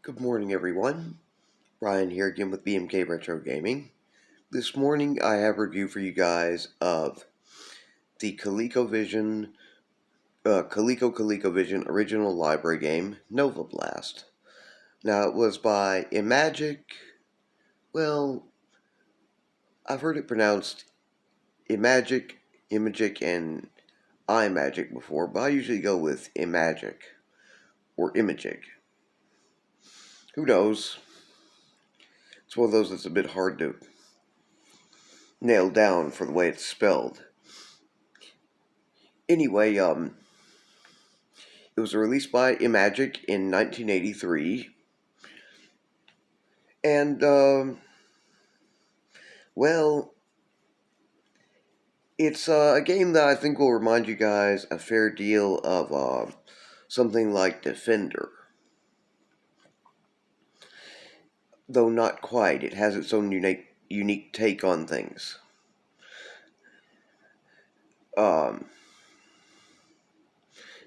Good morning, everyone. Brian here again with BMK Retro Gaming. This morning I have a review for you guys of the ColecoVision original library game, Nova Blast. Now, it was by Imagic. Well, I've heard it pronounced Imagic, and iMagic before, but I usually go with Imagic or Imagic. Who knows? It's one of those that's a bit hard to nail down for the way it's spelled. Anyway, it was released by Imagic in 1983, and, well, it's a game that I think will remind you guys a fair deal of something like Defender. Though not quite, it has its own unique take on things.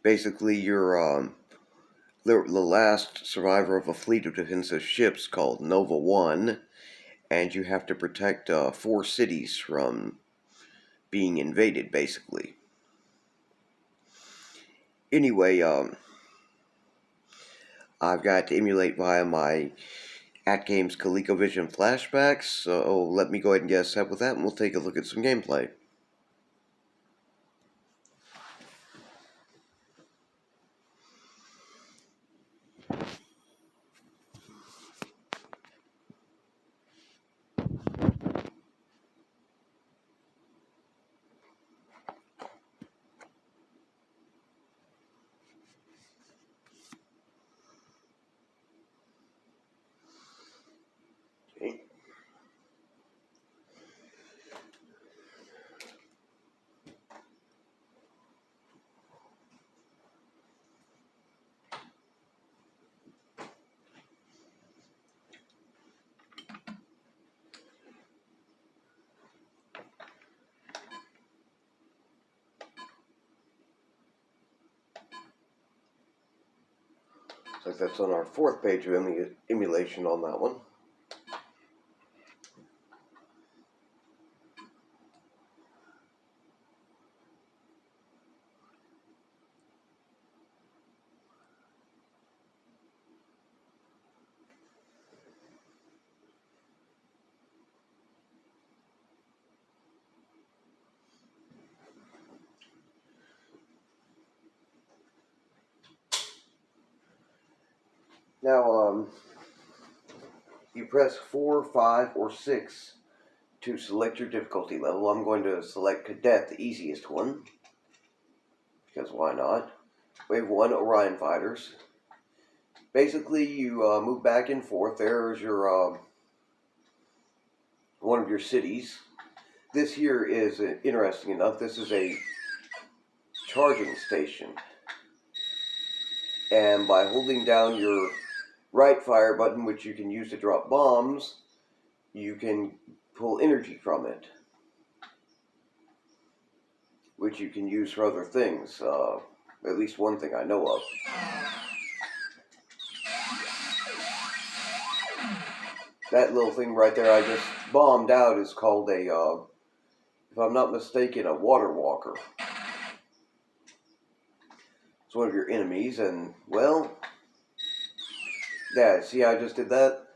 Basically, you're the last survivor of a fleet of defensive ships called Nova 1, and you have to protect 4 cities from being invaded, basically. Anyway, I've got to emulate via my at-games ColecoVision flashbacks, so let me go ahead and get set with that, and we'll take a look at some gameplay. Okay. So that's on our 4th page of emulation on that one. Now, you press 4, 5, or 6 to select your difficulty level. I'm going to select Cadet, the easiest one, because why not? Wave 1, Orion Fighters. Basically, you move back and forth. There's your one of your cities. This here is interesting enough. This is a charging station. And by holding down your right fire button, which you can use to drop bombs, you can pull energy from it, which you can use for other things. At least one thing I know of. That little thing right there I just bombed out is called a, if I'm not mistaken, a water walker. It's one of your enemies, and, well, yeah, see, I just did that.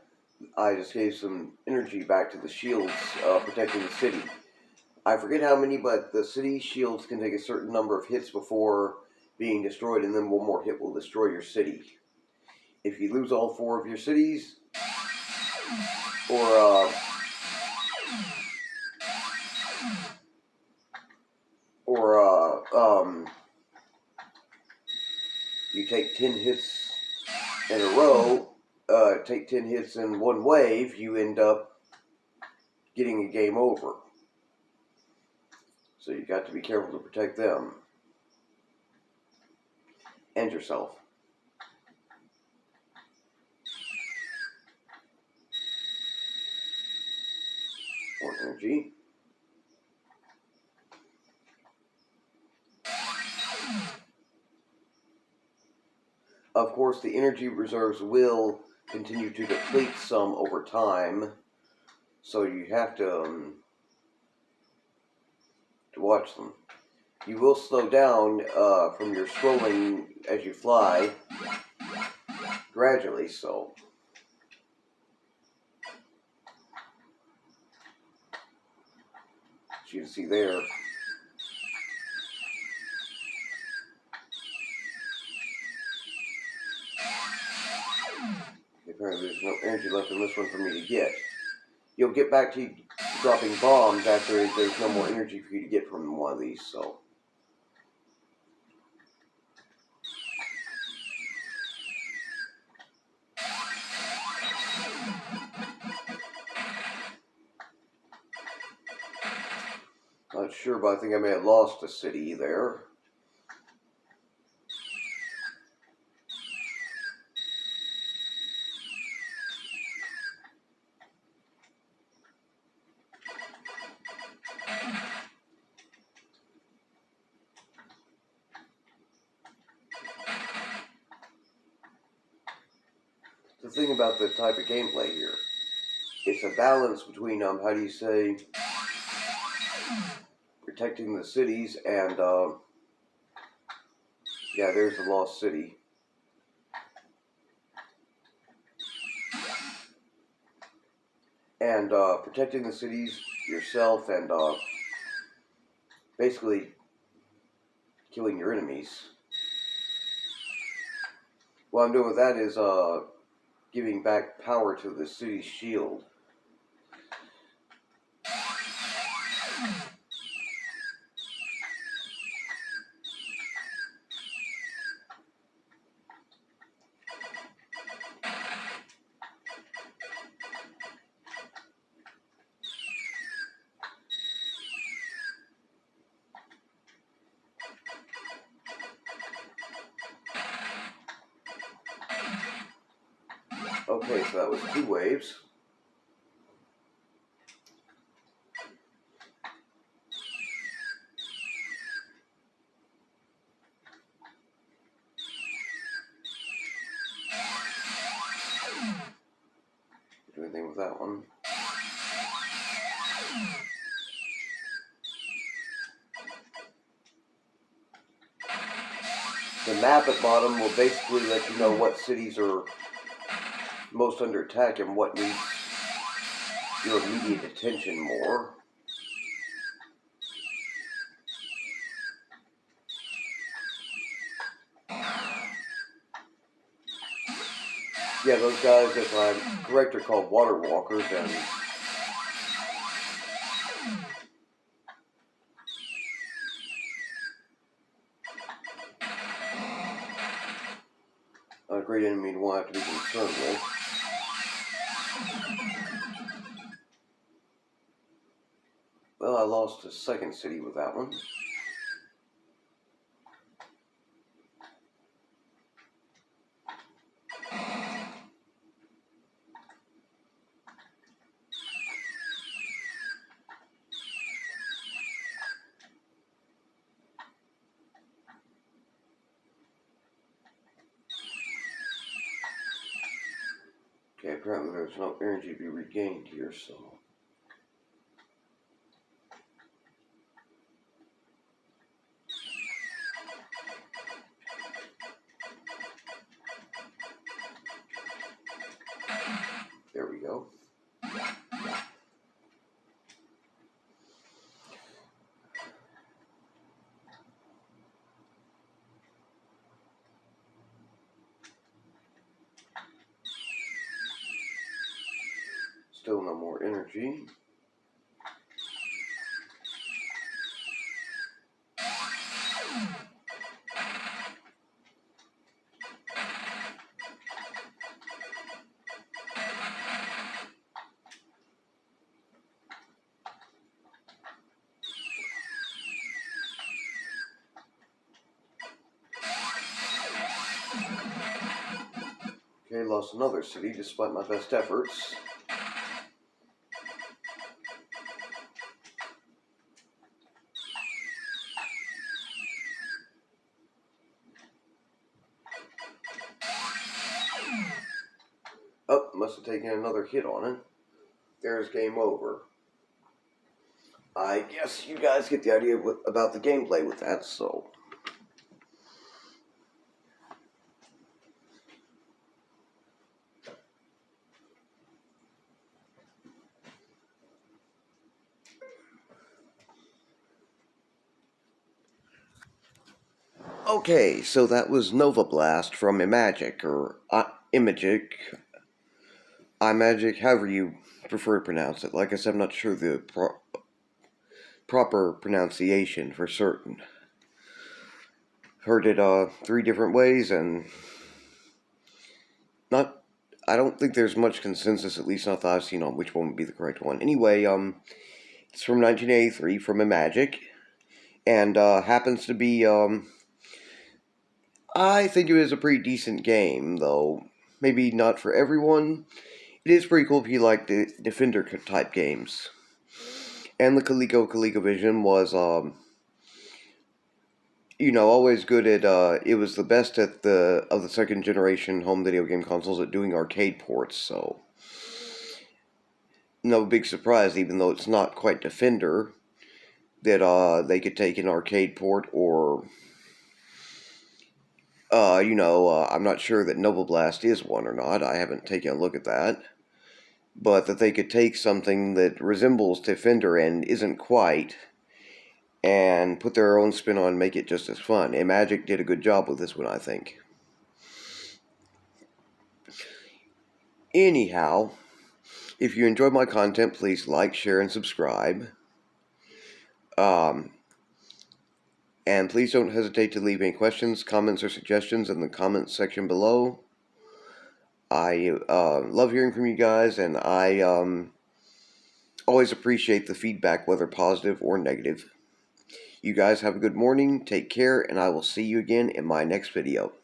I just gave some energy back to the shields protecting the city. I forget how many, but the city shields can take a certain number of hits before being destroyed, and then one more hit will destroy your city. If you lose all 4 of your cities, or you take 10 hits in a row, take 10 hits in one wave, you end up getting a game over. So you got to be careful to protect them. And yourself. More energy. Of course, the energy reserves will continue to deplete some over time, so you have to watch them. You will slow down from your scrolling as you fly gradually, so as you can see there. Apparently there's no energy left in this one for me to get. You'll get back to dropping bombs after there's no more energy for you to get from one of these, so. Not sure, but I think I may have lost a city there. The thing about the type of gameplay here, it's a balance between, how do you say, protecting the cities and, yeah, there's the lost city. And protecting the cities yourself and basically killing your enemies. What I'm doing with that is giving back power to the city's shield. Okay, so that was 2 waves. Do anything with that one. The map at bottom will basically let you know what cities are most under attack and what needs your immediate attention more. Yeah, those guys, if I'm correct, are called water walkers, and a great enemy to have to be concerned with. Well, I lost a second city with that one. Okay, apparently there's no energy to be regained here, so. There we go. Still no more energy. Okay, lost another city despite my best efforts. must have taken another hit on it. There's game over. I guess you guys get the idea about the gameplay with that, so. Okay, so that was Nova Blast from Imagic, or Imagic, iMagic, however you prefer to pronounce it. Like I said, I'm not sure the proper pronunciation for certain. Heard it 3 different ways, and I don't think there's much consensus, at least not that I've seen, on which one would be the correct one. Anyway, it's from 1983 from Imagic, and happens to be, I think it is a pretty decent game, though maybe not for everyone. It is pretty cool if you like the Defender type games. And the ColecoVision was, always good at, it was the best of the second generation home video game consoles at doing arcade ports, so no big surprise, even though it's not quite Defender, that they could take an arcade port, or I'm not sure that Nova Blast is one or not. I haven't taken a look at that. But that they could take something that resembles Defender and isn't quite, and put their own spin on and make it just as fun. Imagic did a good job with this one, I think. Anyhow, if you enjoyed my content, please like, share, and subscribe. And please don't hesitate to leave any questions, comments, or suggestions in the comments section below. I love hearing from you guys, and I always appreciate the feedback, whether positive or negative. You guys have a good morning, take care, and I will see you again in my next video.